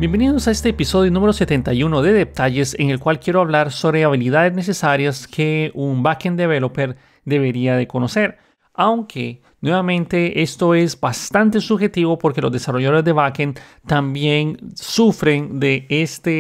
Bienvenidos a este episodio número 71 de Detalles, en el cual quiero hablar sobre habilidades necesarias que un backend developer debería de conocer. Aunque, nuevamente, esto es bastante subjetivo porque los desarrolladores de backend también sufren de esta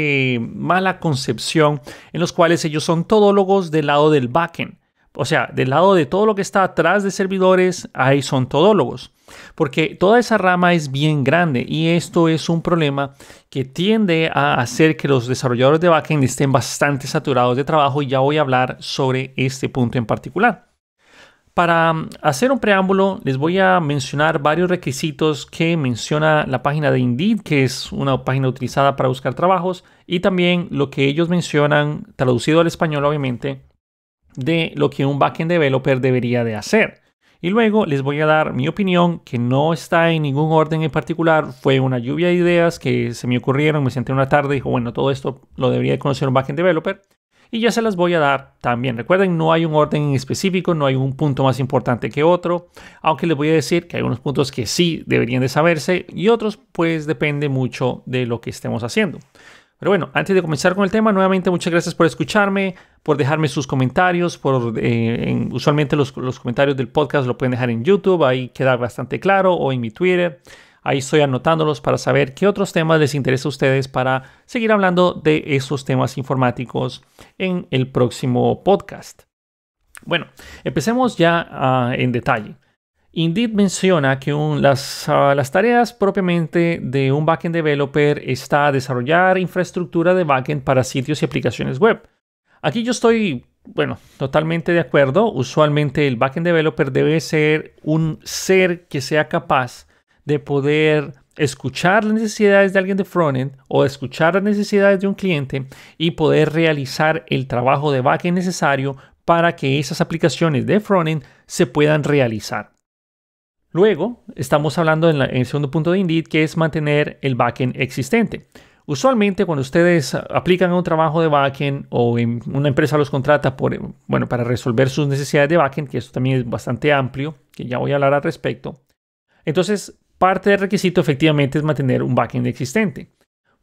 mala concepción en los cuales ellos son todólogos del lado del backend. O sea, del lado de todo lo que está atrás de servidores, ahí son todólogos. Porque toda esa rama es bien grande y esto es un problema que tiende a hacer que los desarrolladores de backend estén bastante saturados de trabajo, y ya voy a hablar sobre este punto en particular. Para hacer un preámbulo, les voy a mencionar varios requisitos que menciona la página de Indeed, que es una página utilizada para buscar trabajos, y también lo que ellos mencionan, traducido al español obviamente, de lo que un backend developer debería de hacer. Y luego les voy a dar mi opinión, que no está en ningún orden en particular. Fue una lluvia de ideas que se me ocurrieron. Me senté una tarde y dije, bueno, todo esto lo debería de conocer un backend developer. Y ya se las voy a dar también. Recuerden, no hay un orden en específico, no hay un punto más importante que otro. Aunque les voy a decir que hay unos puntos que sí deberían de saberse y otros pues depende mucho de lo que estemos haciendo. Pero bueno, antes de comenzar con el tema, nuevamente muchas gracias por escucharme, por dejarme sus comentarios. Usualmente los comentarios del podcast lo pueden dejar en YouTube, ahí queda bastante claro, o en mi Twitter. Ahí estoy anotándolos para saber qué otros temas les interesa a ustedes para seguir hablando de esos temas informáticos en el próximo podcast. Bueno, empecemos ya en detalle. Indeed menciona que las tareas propiamente de un backend developer está desarrollar infraestructura de backend para sitios y aplicaciones web. Aquí yo estoy, totalmente de acuerdo. Usualmente el backend developer debe ser un ser que sea capaz de poder escuchar las necesidades de alguien de frontend o escuchar las necesidades de un cliente y poder realizar el trabajo de backend necesario para que esas aplicaciones de frontend se puedan realizar. Luego, estamos hablando en el segundo punto de Indeed, que es mantener el backend existente. Usualmente, cuando ustedes aplican a un trabajo de backend o en una empresa los contrata para resolver sus necesidades de backend, que esto también es bastante amplio, que ya voy a hablar al respecto. Entonces, parte del requisito efectivamente es mantener un backend existente.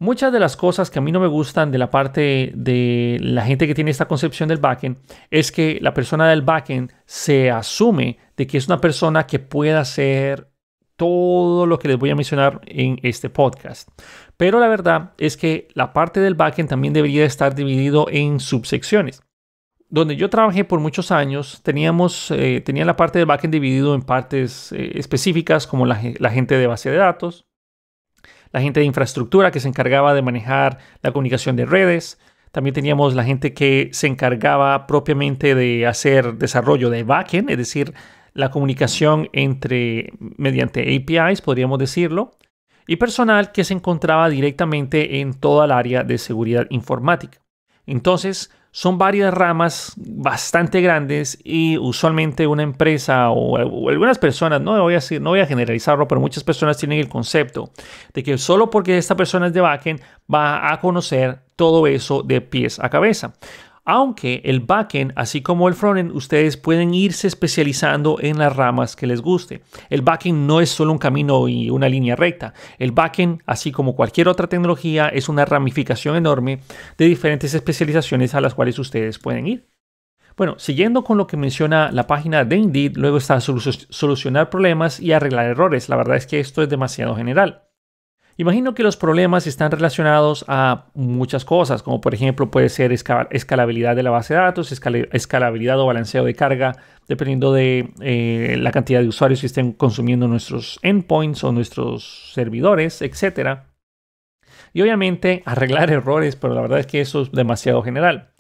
Muchas de las cosas que a mí no me gustan de la parte de la gente que tiene esta concepción del backend es que la persona del backend se asume de que es una persona que pueda hacer todo lo que les voy a mencionar en este podcast. Pero la verdad es que la parte del backend también debería estar dividido en subsecciones. Donde yo trabajé por muchos años, tenía la parte del backend dividido en partes específicas, como la gente de base de datos, la gente de infraestructura que se encargaba de manejar la comunicación de redes. También teníamos la gente que se encargaba propiamente de hacer desarrollo de backend, es decir, la comunicación mediante APIs, podríamos decirlo. Y personal que se encontraba directamente en toda el área de seguridad informática. Entonces, son varias ramas bastante grandes y usualmente una empresa o algunas personas, no voy a generalizarlo, pero muchas personas tienen el concepto de que solo porque esta persona es de backend va a conocer todo eso de pies a cabeza. Aunque el backend, así como el frontend, ustedes pueden irse especializando en las ramas que les guste. El backend no es solo un camino y una línea recta. El backend, así como cualquier otra tecnología, es una ramificación enorme de diferentes especializaciones a las cuales ustedes pueden ir. Bueno, siguiendo con lo que menciona la página de Indeed, luego está solucionar problemas y arreglar errores. La verdad es que esto es demasiado general. Imagino que los problemas están relacionados a muchas cosas, como por ejemplo puede ser escalabilidad de la base de datos, escalabilidad o balanceo de carga, dependiendo de la cantidad de usuarios que estén consumiendo nuestros endpoints o nuestros servidores, etc. Y obviamente arreglar errores, pero la verdad es que eso es demasiado general.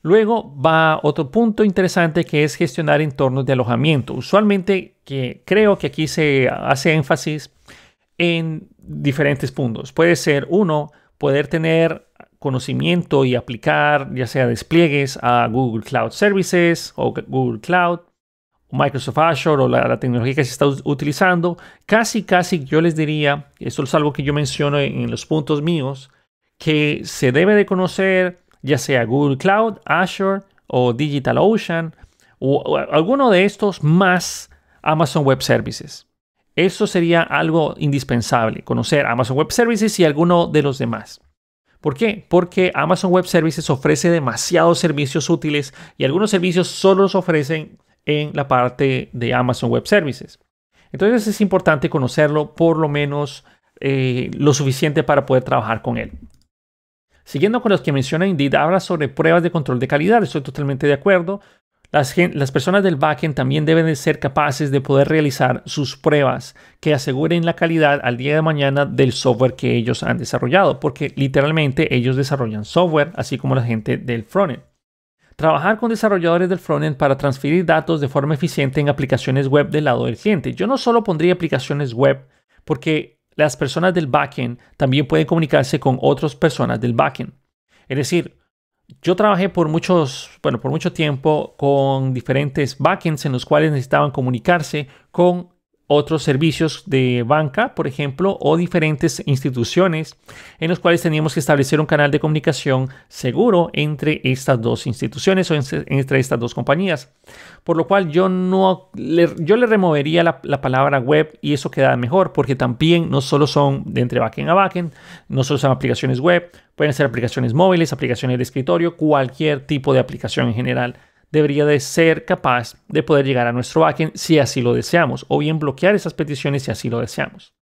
Luego va otro punto interesante, que es gestionar entornos de alojamiento. Usualmente creo que aquí se hace énfasis en diferentes puntos. Puede ser poder tener conocimiento y aplicar ya sea despliegues a Google Cloud Services o Google Cloud, Microsoft Azure o la tecnología que se está utilizando. Casi yo les diría, esto es algo que yo menciono en los puntos míos, que se debe de conocer ya sea Google Cloud, Azure o DigitalOcean o alguno de estos más Amazon Web Services. Eso sería algo indispensable, conocer Amazon Web Services y alguno de los demás. ¿Por qué? Porque Amazon Web Services ofrece demasiados servicios útiles y algunos servicios solo los ofrecen en la parte de Amazon Web Services. Entonces es importante conocerlo por lo menos lo suficiente para poder trabajar con él. Siguiendo con los que menciona Indeed, habla sobre pruebas de control de calidad. Estoy totalmente de acuerdo. Las personas del backend también deben de ser capaces de poder realizar sus pruebas que aseguren la calidad al día de mañana del software que ellos han desarrollado, porque literalmente ellos desarrollan software, así como la gente del frontend. Trabajar con desarrolladores del frontend para transferir datos de forma eficiente en aplicaciones web del lado del cliente. Yo no solo pondría aplicaciones web, porque las personas del backend también pueden comunicarse con otras personas del backend. Es decir, yo trabajé por mucho tiempo con diferentes backends en los cuales necesitaban comunicarse con otros servicios de banca, por ejemplo, o diferentes instituciones en los cuales teníamos que establecer un canal de comunicación seguro entre estas dos instituciones o entre estas dos compañías. Por lo cual yo le removería la palabra web y eso queda mejor, porque también no solo son de entre backend a backend, no solo son aplicaciones web, pueden ser aplicaciones móviles, aplicaciones de escritorio, cualquier tipo de aplicación en general debería de ser capaz de poder llegar a nuestro backend si así lo deseamos, o bien bloquear esas peticiones si así lo deseamos.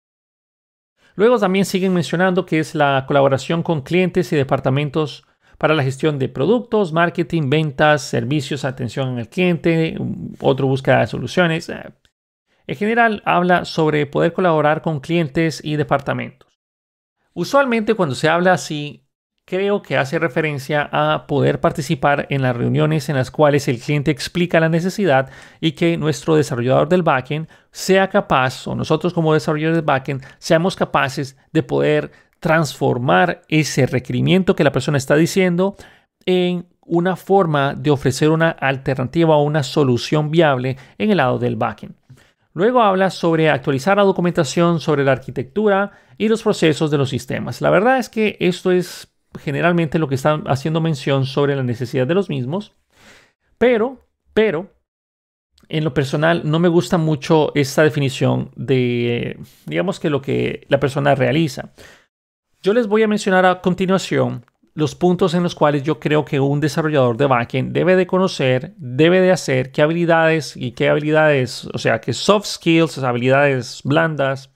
Luego también siguen mencionando que es la colaboración con clientes y departamentos para la gestión de productos, marketing, ventas, servicios, atención al cliente, otro búsqueda de soluciones. En general habla sobre poder colaborar con clientes y departamentos. Usualmente cuando se habla así, creo que hace referencia a poder participar en las reuniones en las cuales el cliente explica la necesidad y que nuestro desarrollador del backend sea capaz, o nosotros como desarrolladores del backend, seamos capaces de poder transformar ese requerimiento que la persona está diciendo en una forma de ofrecer una alternativa o una solución viable en el lado del backend. Luego habla sobre actualizar la documentación sobre la arquitectura y los procesos de los sistemas. La verdad es que esto es generalmente lo que están haciendo mención sobre la necesidad de los mismos, pero en lo personal no me gusta mucho esta definición de, digamos, que lo que la persona realiza. Yo les voy a mencionar a continuación los puntos en los cuales yo creo que un desarrollador de backend debe de conocer, debe de hacer, qué habilidades, o sea, qué soft skills, habilidades blandas,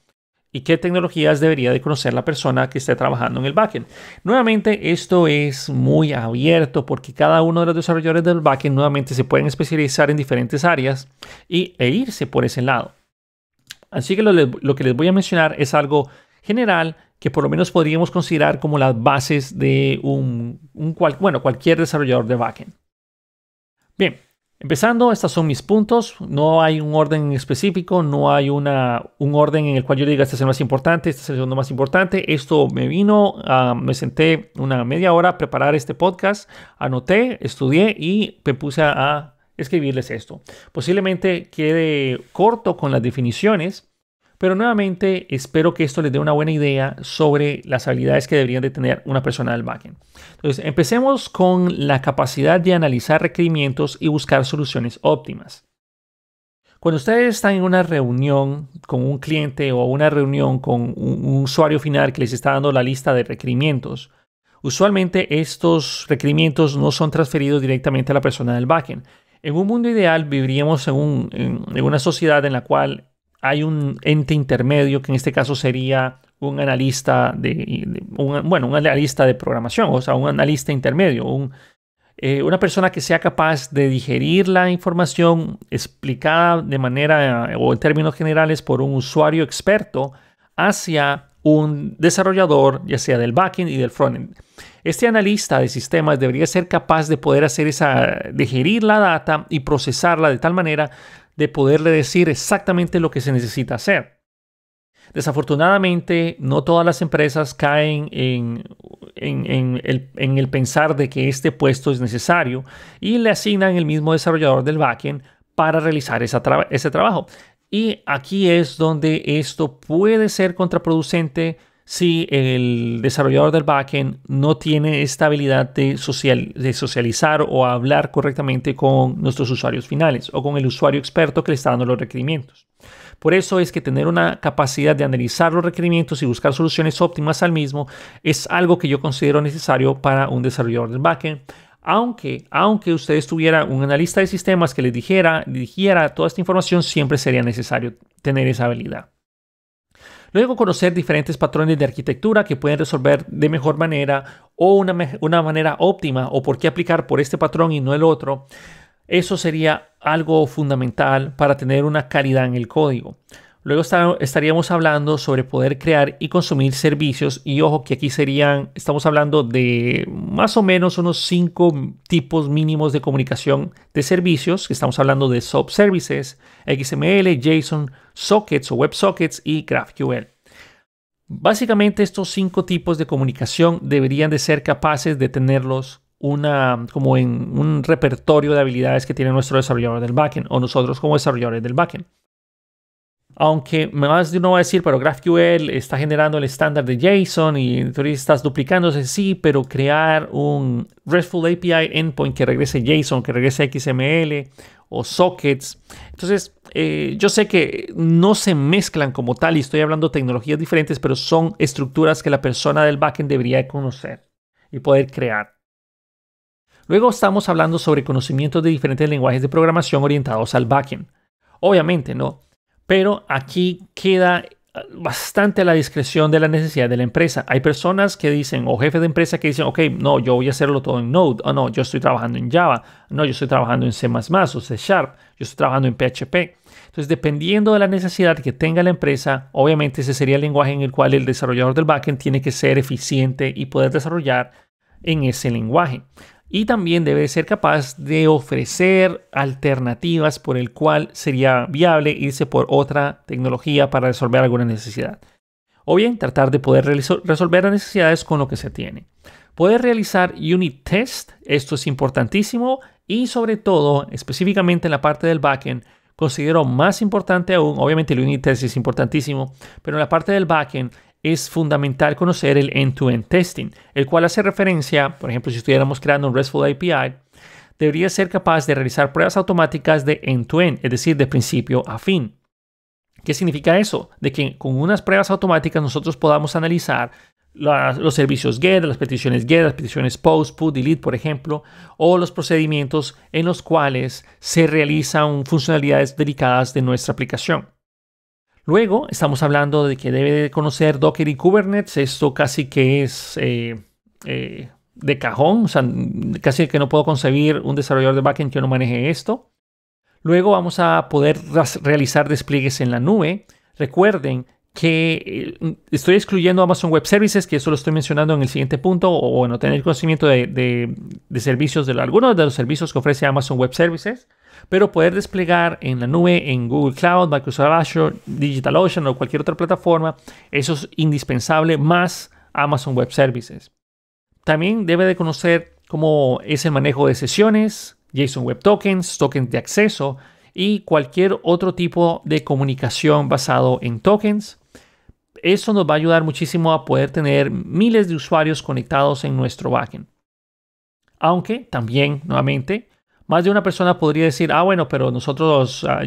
y qué tecnologías debería de conocer la persona que esté trabajando en el backend. Nuevamente, esto es muy abierto porque cada uno de los desarrolladores del backend nuevamente se pueden especializar en diferentes áreas e irse por ese lado. Así que lo que les voy a mencionar es algo general que por lo menos podríamos considerar como las bases de cualquier desarrollador de backend. Bien. Empezando, estos son mis puntos. No hay un orden específico, no hay un orden en el cual yo diga este es el más importante, este es el segundo más importante. Esto me senté una media hora a preparar este podcast, anoté, estudié y me puse a escribirles esto. Posiblemente quede corto con las definiciones, pero nuevamente espero que esto les dé una buena idea sobre las habilidades que deberían de tener una persona del backend. Entonces, empecemos con la capacidad de analizar requerimientos y buscar soluciones óptimas. Cuando ustedes están en una reunión con un cliente o una reunión con un usuario final que les está dando la lista de requerimientos, usualmente estos requerimientos no son transferidos directamente a la persona del backend. En un mundo ideal viviríamos en una sociedad en la cual hay un ente intermedio, que en este caso sería un analista un analista de programación, o sea, un analista intermedio, una persona que sea capaz de digerir la información explicada de manera o en términos generales por un usuario experto hacia un desarrollador, ya sea del backend y del frontend. Este analista de sistemas debería ser capaz de poder digerir la data y procesarla de tal manera de poderle decir exactamente lo que se necesita hacer. Desafortunadamente, no todas las empresas caen en el pensar de que este puesto es necesario y le asignan el mismo desarrollador del backend para realizar ese trabajo. Y aquí es donde esto puede ser contraproducente si el desarrollador del backend no tiene esta habilidad de socializar o hablar correctamente con nuestros usuarios finales o con el usuario experto que le está dando los requerimientos. Por eso es que tener una capacidad de analizar los requerimientos y buscar soluciones óptimas al mismo es algo que yo considero necesario para un desarrollador del backend. Aunque ustedes tuvieran un analista de sistemas que les dijera toda esta información, siempre sería necesario tener esa habilidad. Luego, conocer diferentes patrones de arquitectura que pueden resolver de mejor manera o una manera óptima, o por qué aplicar por este patrón y no el otro. Eso sería algo fundamental para tener una calidad en el código. Luego estaríamos hablando sobre poder crear y consumir servicios, y ojo que aquí estamos hablando de más o menos unos 5 tipos mínimos de comunicación de servicios, que estamos hablando de subservices, XML, JSON, sockets o WebSockets y GraphQL. Básicamente estos 5 tipos de comunicación deberían de ser capaces de tenerlos como en un repertorio de habilidades que tiene nuestro desarrollador del backend o nosotros como desarrolladores del backend. Aunque más de uno va a decir, pero GraphQL está generando el estándar de JSON y entonces estás duplicándose. Sí, pero crear un RESTful API endpoint que regrese JSON, que regrese XML o sockets. Entonces, yo sé que no se mezclan como tal y estoy hablando de tecnologías diferentes, pero son estructuras que la persona del backend debería conocer y poder crear. Luego estamos hablando sobre conocimientos de diferentes lenguajes de programación orientados al backend. Obviamente, ¿no? Pero aquí queda bastante a la discreción de la necesidad de la empresa. Hay personas que dicen, o jefes de empresa que dicen, ok, no, yo voy a hacerlo todo en Node. O no, yo estoy trabajando en Java. No, yo estoy trabajando en C++ o C#. Yo estoy trabajando en PHP. Entonces, dependiendo de la necesidad que tenga la empresa, obviamente ese sería el lenguaje en el cual el desarrollador del backend tiene que ser eficiente y poder desarrollar en ese lenguaje. Y también debe ser capaz de ofrecer alternativas por el cual sería viable irse por otra tecnología para resolver alguna necesidad. O bien tratar de poder resolver las necesidades con lo que se tiene. Poder realizar unit test, esto es importantísimo, y sobre todo, específicamente en la parte del backend, considero más importante aún, obviamente el unit test es importantísimo, pero en la parte del backend es fundamental conocer el end-to-end testing, el cual hace referencia, por ejemplo, si estuviéramos creando un RESTful API, debería ser capaz de realizar pruebas automáticas de end-to-end, es decir, de principio a fin. ¿Qué significa eso? De que con unas pruebas automáticas nosotros podamos analizar los servicios GET, las peticiones POST, PUT, DELETE, por ejemplo, o los procedimientos en los cuales se realizan funcionalidades delicadas de nuestra aplicación. Luego estamos hablando de que debe de conocer Docker y Kubernetes. Esto casi que es de cajón. O sea, casi que no puedo concebir un desarrollador de backend que no maneje esto. Luego vamos a poder realizar despliegues en la nube. Recuerden que estoy excluyendo Amazon Web Services, que eso lo estoy mencionando en el siguiente punto, o bueno, tener conocimiento de servicios, de algunos de los servicios que ofrece Amazon Web Services. Pero poder desplegar en la nube, en Google Cloud, Microsoft Azure, DigitalOcean o cualquier otra plataforma, eso es indispensable, más Amazon Web Services. También debe de conocer cómo es el manejo de sesiones, JSON Web Tokens, tokens de acceso y cualquier otro tipo de comunicación basado en tokens. Eso nos va a ayudar muchísimo a poder tener miles de usuarios conectados en nuestro backend. Aunque también, nuevamente, más de una persona podría decir, bueno, pero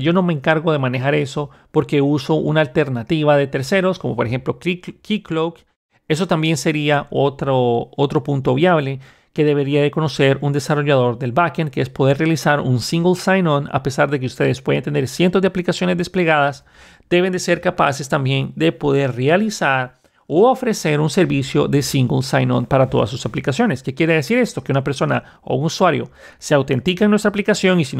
yo no me encargo de manejar eso porque uso una alternativa de terceros, como por ejemplo Keycloak. Eso también sería otro punto viable que debería de conocer un desarrollador del backend, que es poder realizar un single sign-on. A pesar de que ustedes pueden tener cientos de aplicaciones desplegadas, deben de ser capaces también de poder realizar o ofrecer un servicio de single sign-on para todas sus aplicaciones. ¿Qué quiere decir esto? Que una persona o un usuario se autentica en nuestra aplicación y si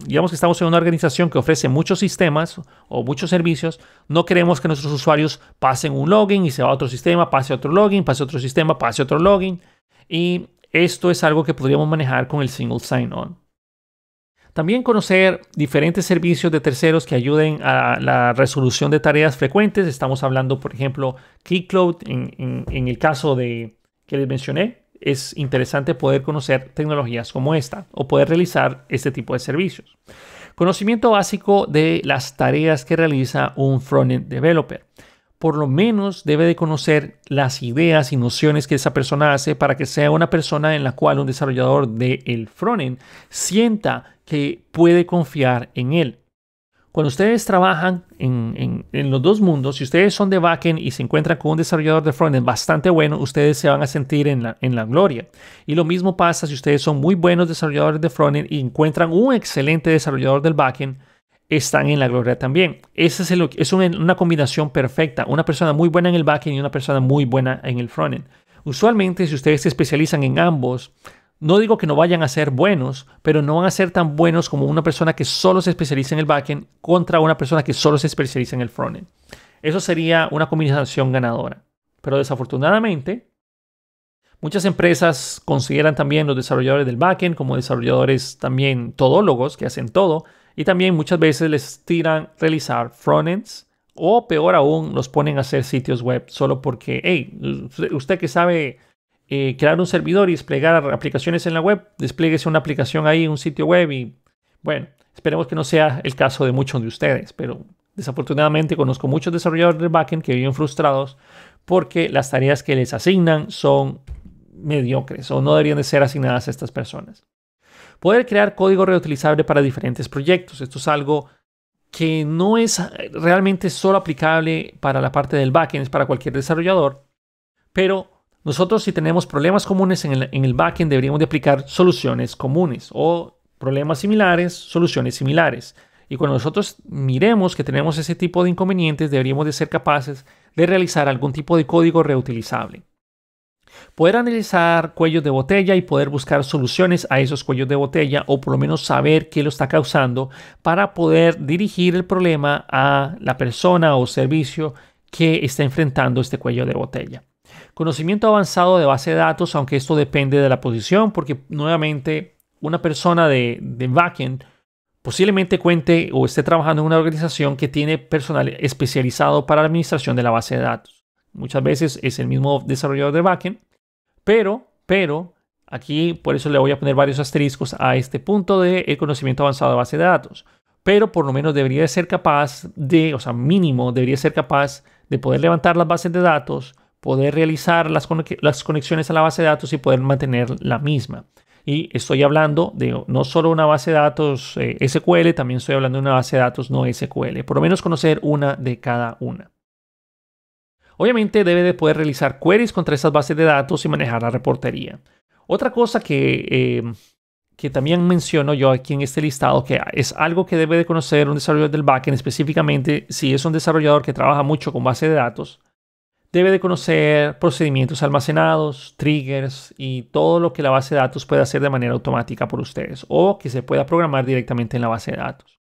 digamos que estamos en una organización que ofrece muchos sistemas o muchos servicios, no queremos que nuestros usuarios pasen un login y se va a otro sistema, pase otro login, pase otro sistema, pase otro login. Y esto es algo que podríamos manejar con el single sign-on. También conocer diferentes servicios de terceros que ayuden a la resolución de tareas frecuentes. Estamos hablando, por ejemplo, Keycloak. En el caso que les mencioné, es interesante poder conocer tecnologías como esta o poder realizar este tipo de servicios. Conocimiento básico de las tareas que realiza un frontend developer. Por lo menos debe de conocer las ideas y nociones que esa persona hace para que sea una persona en la cual un desarrollador del frontend sienta que puede confiar en él. Cuando ustedes trabajan en los dos mundos, si ustedes son de backend y se encuentran con un desarrollador de frontend bastante bueno, ustedes se van a sentir en la gloria. Y lo mismo pasa si ustedes son muy buenos desarrolladores de frontend y encuentran un excelente desarrollador del backend, están en la gloria también. Es una combinación perfecta. Una persona muy buena en el backend y una persona muy buena en el frontend. Usualmente, si ustedes se especializan en ambos, no digo que no vayan a ser buenos, pero no van a ser tan buenos como una persona que solo se especializa en el backend contra una persona que solo se especializa en el frontend. Eso sería una combinación ganadora. Pero desafortunadamente, muchas empresas consideran también los desarrolladores del backend como desarrolladores también todólogos que hacen todo. Y también muchas veces les tiran realizar frontends o peor aún, los ponen a hacer sitios web solo porque, hey, usted que sabe crear un servidor y desplegar aplicaciones en la web, desplieguese una aplicación ahí, un sitio web y bueno, esperemos que no sea el caso de muchos de ustedes, pero desafortunadamente conozco muchos desarrolladores de backend que viven frustrados porque las tareas que les asignan son mediocres o no deberían de ser asignadas a estas personas. Poder crear código reutilizable para diferentes proyectos. Esto es algo que no es realmente solo aplicable para la parte del backend, es para cualquier desarrollador, pero nosotros si tenemos problemas comunes en el backend deberíamos de aplicar soluciones comunes o problemas similares, soluciones similares. Y cuando nosotros miremos que tenemos ese tipo de inconvenientes, deberíamos de ser capaces de realizar algún tipo de código reutilizable. Poder analizar cuellos de botella y poder buscar soluciones a esos cuellos de botella o por lo menos saber qué lo está causando para poder dirigir el problema a la persona o servicio que está enfrentando este cuello de botella. Conocimiento avanzado de base de datos, aunque esto depende de la posición, porque nuevamente una persona de backend posiblemente cuente o esté trabajando en una organización que tiene personal especializado para la administración de la base de datos. Muchas veces es el mismo desarrollador de backend, pero aquí por eso le voy a poner varios asteriscos a este punto del conocimiento avanzado de base de datos. Pero por lo menos debería ser capaz de, o sea, mínimo debería ser capaz de poder levantar las bases de datos, poder realizar las conexiones a la base de datos y poder mantener la misma. Y estoy hablando de no solo una base de datos SQL, también estoy hablando de una base de datos no SQL. Por lo menos conocer una de cada una. Obviamente debe de poder realizar queries contra esas bases de datos y manejar la reportería. Otra cosa que también menciono yo aquí en este listado, que es algo que debe de conocer un desarrollador del backend, específicamente si es un desarrollador que trabaja mucho con base de datos, debe de conocer procedimientos almacenados, triggers y todo lo que la base de datos puede hacer de manera automática por ustedes o que se pueda programar directamente en la base de datos.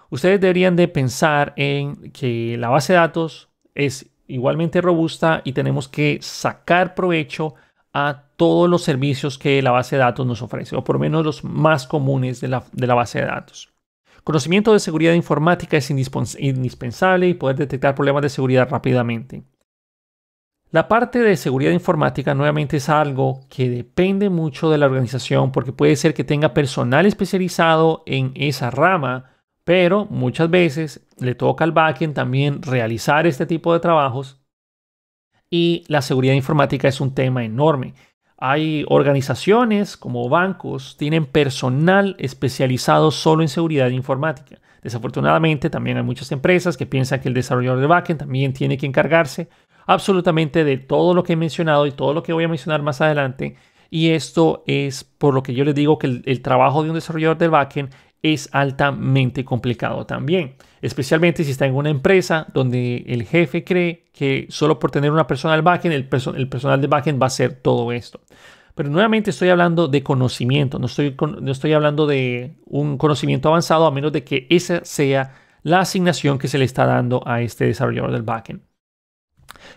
Ustedes deberían de pensar en que la base de datos es igualmente robusta y tenemos que sacar provecho a todos los servicios que la base de datos nos ofrece, o por lo menos los más comunes de la base de datos. Conocimiento de seguridad informática es indispensable y poder detectar problemas de seguridad rápidamente. La parte de seguridad informática nuevamente es algo que depende mucho de la organización porque puede ser que tenga personal especializado en esa rama, pero muchas veces le toca al backend también realizar este tipo de trabajos y la seguridad informática es un tema enorme. Hay organizaciones como bancos, tienen personal especializado solo en seguridad informática. Desafortunadamente también hay muchas empresas que piensan que el desarrollador de backend también tiene que encargarse absolutamente de todo lo que he mencionado y todo lo que voy a mencionar más adelante. Y esto es por lo que yo les digo que el trabajo de un desarrollador de backend es altamente complicado también, especialmente si está en una empresa donde el jefe cree que solo por tener una persona al backend, el personal de backend va a hacer todo esto. Pero nuevamente estoy hablando de conocimiento, no estoy hablando de un conocimiento avanzado a menos de que esa sea la asignación que se le está dando a este desarrollador del backend.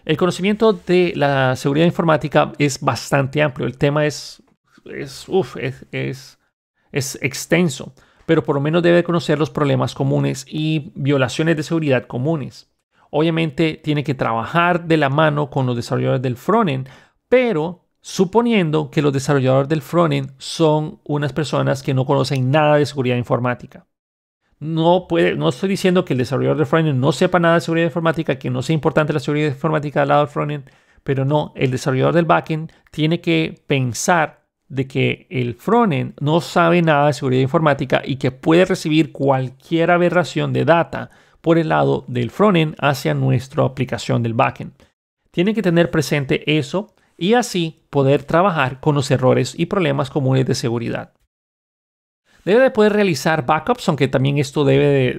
El conocimiento de la seguridad informática es bastante amplio, el tema es extenso, pero por lo menos debe conocer los problemas comunes y violaciones de seguridad comunes. Obviamente tiene que trabajar de la mano con los desarrolladores del frontend, pero suponiendo que los desarrolladores del frontend son unas personas que no conocen nada de seguridad informática. No estoy diciendo que el desarrollador del frontend no sepa nada de seguridad informática, que no sea importante la seguridad informática al lado del frontend, pero no, el desarrollador del backend tiene que pensar de que el frontend no sabe nada de seguridad informática y que puede recibir cualquier aberración de data por el lado del frontend hacia nuestra aplicación del backend. Tienen que tener presente eso y así poder trabajar con los errores y problemas comunes de seguridad. Debe de poder realizar backups, aunque también esto debe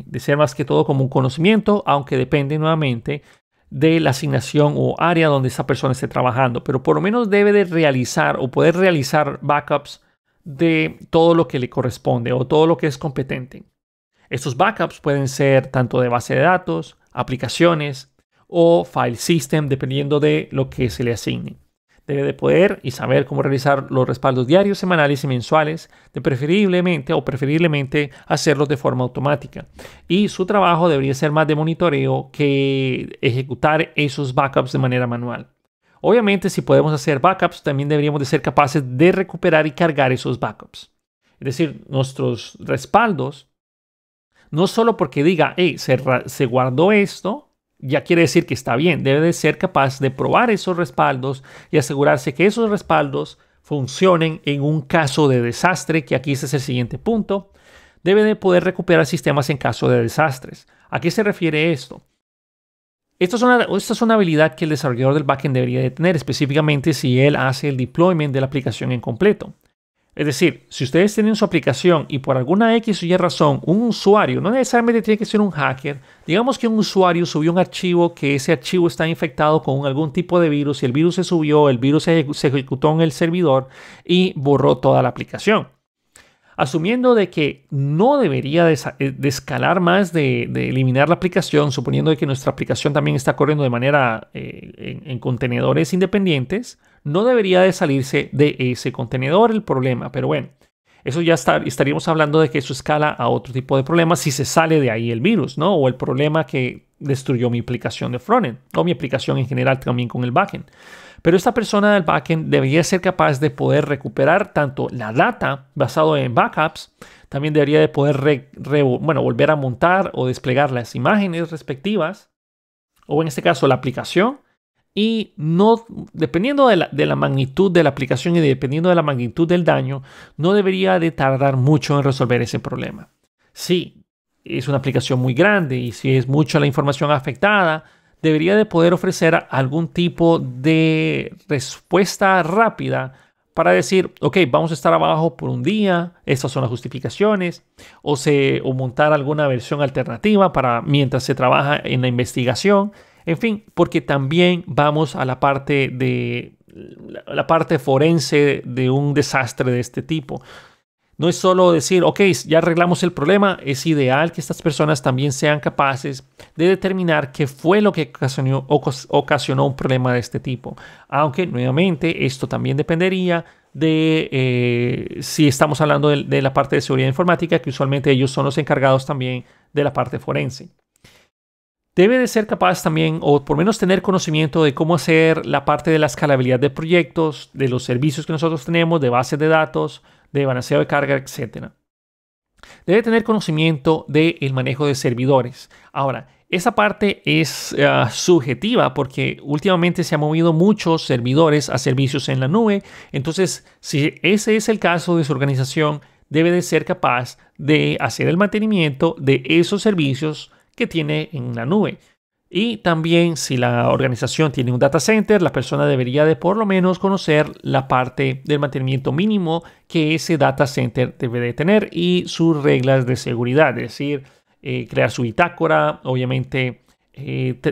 de ser más que todo como un conocimiento, aunque depende nuevamente de la asignación o área donde esa persona esté trabajando. Pero por lo menos debe de realizar o poder realizar backups de todo lo que le corresponde o todo lo que es competente. Estos backups pueden ser tanto de base de datos, aplicaciones o file system, dependiendo de lo que se le asigne. Debe de poder y saber cómo realizar los respaldos diarios, semanales y mensuales, preferiblemente hacerlos de forma automática. Y su trabajo debería ser más de monitoreo que ejecutar esos backups de manera manual. Obviamente, si podemos hacer backups, también deberíamos de ser capaces de recuperar y cargar esos backups. Es decir, nuestros respaldos, no solo porque diga, hey, se guardó esto, ya quiere decir que está bien. Debe de ser capaz de probar esos respaldos y asegurarse que esos respaldos funcionen en un caso de desastre, que aquí ese es el siguiente punto. Debe de poder recuperar sistemas en caso de desastres. ¿A qué se refiere esto? Esta es una habilidad que el desarrollador del backend debería de tener, específicamente si él hace el deployment de la aplicación en completo. Es decir, si ustedes tienen su aplicación y por alguna X o Y razón un usuario, no necesariamente tiene que ser un hacker, digamos que un usuario subió un archivo que ese archivo está infectado con algún tipo de virus y el virus se subió, el virus se ejecutó en el servidor y borró toda la aplicación. Asumiendo de que no debería de escalar más de eliminar la aplicación, suponiendo de que nuestra aplicación también está corriendo de manera en contenedores independientes, no debería de salirse de ese contenedor el problema. Pero bueno, eso ya estaríamos hablando de que eso escala a otro tipo de problemas si se sale de ahí el virus, ¿no? O el problema que destruyó mi aplicación de frontend o mi aplicación en general también con el backend. Pero esta persona del backend debería ser capaz de poder recuperar tanto la data basado en backups, también debería de poder volver a montar o desplegar las imágenes respectivas, o en este caso la aplicación, y no, dependiendo de la magnitud de la aplicación y dependiendo de la magnitud del daño, no debería de tardar mucho en resolver ese problema. Si es una aplicación muy grande y si es mucha la información afectada, debería de poder ofrecer algún tipo de respuesta rápida para decir, ok, vamos a estar abajo por un día, estas son las justificaciones, o montar alguna versión alternativa para mientras se trabaja en la investigación. En fin, porque también vamos a la parte forense de un desastre de este tipo. No es solo decir, ok, ya arreglamos el problema. Es ideal que estas personas también sean capaces de determinar qué fue lo que ocasionó un problema de este tipo. Aunque, nuevamente, esto también dependería de si estamos hablando de la parte de seguridad informática, que usualmente ellos son los encargados también de la parte forense. Debe de ser capaz también, o por lo menos tener conocimiento de cómo hacer la parte de la escalabilidad de proyectos, de los servicios que nosotros tenemos, de bases de datos, de balanceo de carga, etc. Debe tener conocimiento del manejo de servidores. Ahora, esa parte es subjetiva porque últimamente se han movido muchos servidores a servicios en la nube. Entonces, si ese es el caso de su organización, debe de ser capaz de hacer el mantenimiento de esos servicios que tiene en la nube. Y también si la organización tiene un data center, la persona debería de por lo menos conocer la parte del mantenimiento mínimo que ese data center debe de tener y sus reglas de seguridad, es decir, crear su bitácora, obviamente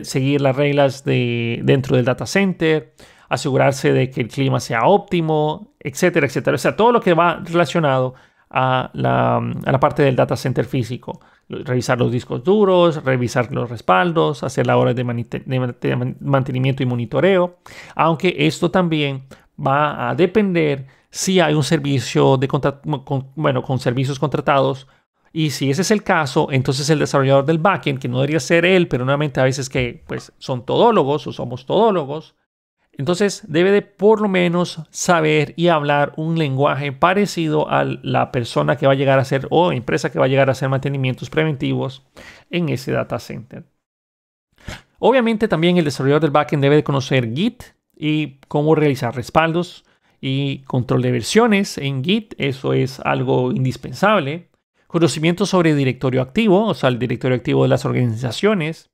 seguir las reglas dentro del data center, asegurarse de que el clima sea óptimo, etcétera, etcétera. O sea, todo lo que va relacionado a la parte del data center físico. Revisar los discos duros, revisar los respaldos, hacer labores de mantenimiento y monitoreo. Aunque esto también va a depender si hay un servicio con servicios contratados. Y si ese es el caso, entonces el desarrollador del backend, que no debería ser él, pero nuevamente a veces que pues, son todólogos o somos todólogos, entonces debe de por lo menos saber y hablar un lenguaje parecido a la persona que va a llegar a hacer o empresa que va a llegar a hacer mantenimientos preventivos en ese data center. Obviamente también el desarrollador del backend debe de conocer Git y cómo realizar respaldos y control de versiones en Git, eso es algo indispensable. Conocimiento sobre directorio activo, o sea, el directorio activo de las organizaciones.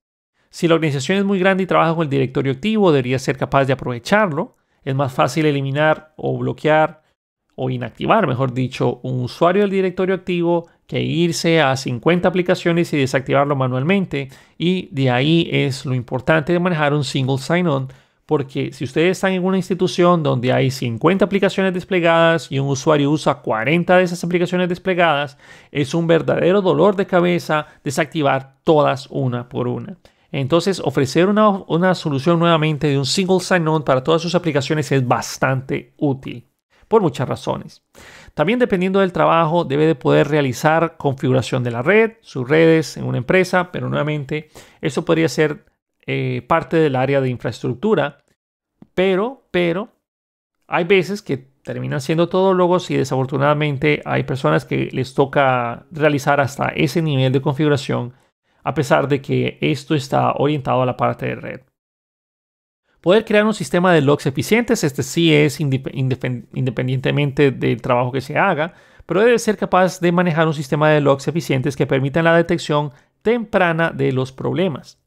Si la organización es muy grande y trabaja con el directorio activo, debería ser capaz de aprovecharlo. Es más fácil eliminar o bloquear o inactivar, mejor dicho, un usuario del directorio activo que irse a 50 aplicaciones y desactivarlo manualmente. Y de ahí es lo importante de manejar un single sign-on, porque si ustedes están en una institución donde hay 50 aplicaciones desplegadas y un usuario usa 40 de esas aplicaciones desplegadas, es un verdadero dolor de cabeza desactivar todas una por una. Entonces, ofrecer una solución nuevamente de un single sign-on para todas sus aplicaciones es bastante útil, por muchas razones. También, dependiendo del trabajo, debe de poder realizar configuración de la red, sus redes en una empresa, pero nuevamente, eso podría ser parte del área de infraestructura, pero hay veces que terminan siendo todólogos y desafortunadamente hay personas que les toca realizar hasta ese nivel de configuración, a pesar de que esto está orientado a la parte de red. Poder crear un sistema de logs eficientes, este sí es independientemente del trabajo que se haga, pero debe ser capaz de manejar un sistema de logs eficientes que permitan la detección temprana de los problemas.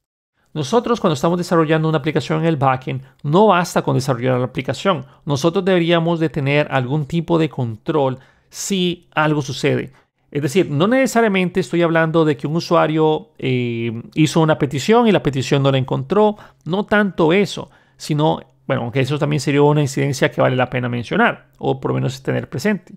Nosotros, cuando estamos desarrollando una aplicación en el backend, no basta con desarrollar la aplicación. Nosotros deberíamos de tener algún tipo de control si algo sucede. Es decir, no necesariamente estoy hablando de que un usuario hizo una petición y la petición no la encontró. No tanto eso, sino, bueno, aunque eso también sería una incidencia que vale la pena mencionar o por lo menos tener presente.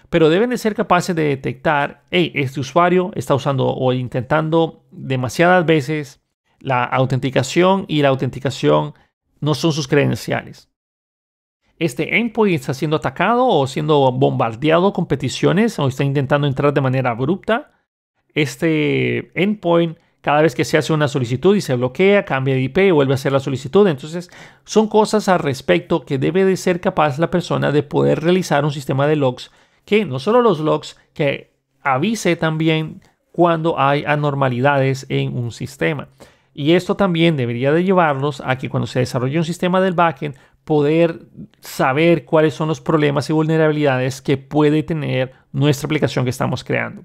Pero deben de ser capaces de detectar, hey, este usuario está usando o intentando demasiadas veces la autenticación y la autenticación no son sus credenciales. Este endpoint está siendo atacado o siendo bombardeado con peticiones o está intentando entrar de manera abrupta. Este endpoint, cada vez que se hace una solicitud y se bloquea, cambia de IP y vuelve a hacer la solicitud. Entonces, son cosas al respecto que debe de ser capaz la persona de poder realizar un sistema de logs que no solo los logs, que avise también cuando hay anormalidades en un sistema. Y esto también debería de llevarnos a que cuando se desarrolle un sistema del backend, poder saber cuáles son los problemas y vulnerabilidades que puede tener nuestra aplicación que estamos creando.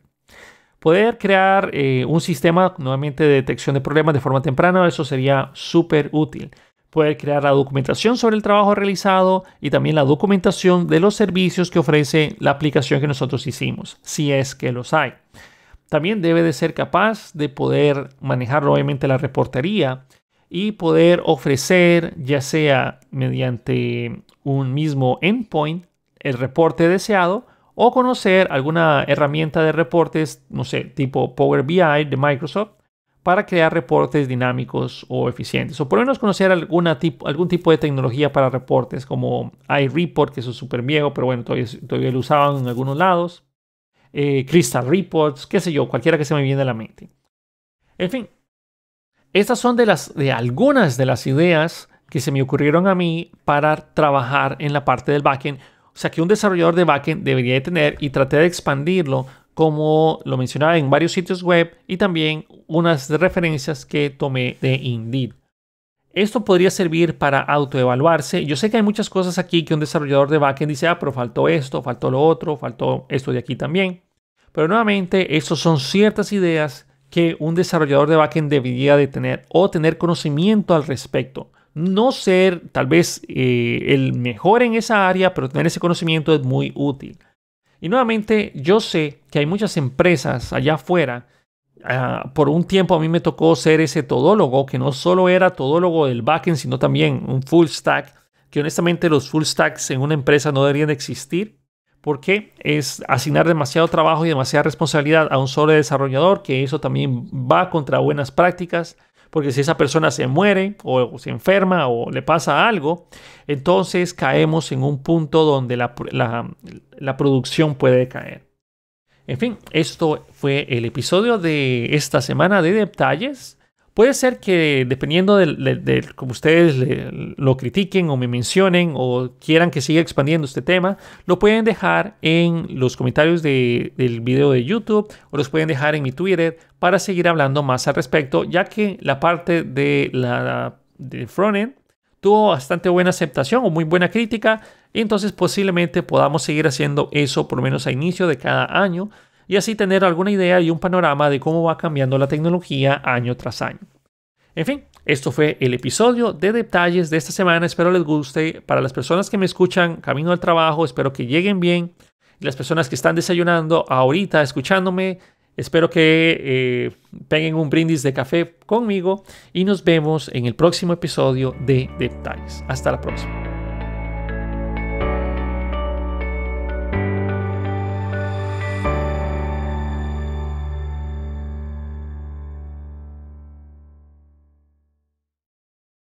Poder crear un sistema nuevamente de detección de problemas de forma temprana, eso sería súper útil. Poder crear la documentación sobre el trabajo realizado y también la documentación de los servicios que ofrece la aplicación que nosotros hicimos, si es que los hay. También debe de ser capaz de poder manejar obviamente la reportería y poder ofrecer, ya sea mediante un mismo endpoint, el reporte deseado o conocer alguna herramienta de reportes, no sé, tipo Power BI de Microsoft, para crear reportes dinámicos o eficientes. O por lo menos conocer algún tipo de tecnología para reportes como iReport, que eso es súper viejo, pero bueno, todavía lo usaban en algunos lados. Crystal Reports, qué sé yo, cualquiera que se me viene a la mente. En fin, estas son de algunas de las ideas que se me ocurrieron a mí para trabajar en la parte del backend. O sea, que un desarrollador de backend debería de tener, y traté de expandirlo como lo mencionaba en varios sitios web y también unas referencias que tomé de Indeed. Esto podría servir para autoevaluarse. Yo sé que hay muchas cosas aquí que un desarrollador de backend dice, pero faltó esto, faltó lo otro, faltó esto de aquí también. Pero nuevamente, estas son ciertas ideas que un desarrollador de backend debería de tener o tener conocimiento al respecto. No ser tal vez el mejor en esa área, pero tener ese conocimiento es muy útil. Y nuevamente, yo sé que hay muchas empresas allá afuera. Por un tiempo a mí me tocó ser ese todólogo, que no solo era todólogo del backend, sino también un full stack, que honestamente los full stacks en una empresa no deberían de existir, porque es asignar demasiado trabajo y demasiada responsabilidad a un solo desarrollador, que eso también va contra buenas prácticas, porque si esa persona se muere o se enferma o le pasa algo, entonces caemos en un punto donde la producción puede caer. En fin, esto fue el episodio de esta semana de Detalles. Puede ser que dependiendo de cómo ustedes lo critiquen o me mencionen o quieran que siga expandiendo este tema, lo pueden dejar en los comentarios del video de YouTube o los pueden dejar en mi Twitter para seguir hablando más al respecto, ya que la parte de frontend tuvo bastante buena aceptación o muy buena crítica. Y entonces posiblemente podamos seguir haciendo eso por lo menos a inicio de cada año y así tener alguna idea y un panorama de cómo va cambiando la tecnología año tras año. En fin, esto fue el episodio de detalles de esta semana. Espero les guste. Para las personas que me escuchan camino al trabajo, espero que lleguen bien. Y las personas que están desayunando ahorita escuchándome, espero que peguen un brindis de café conmigo y nos vemos en el próximo episodio de detalles. Hasta la próxima.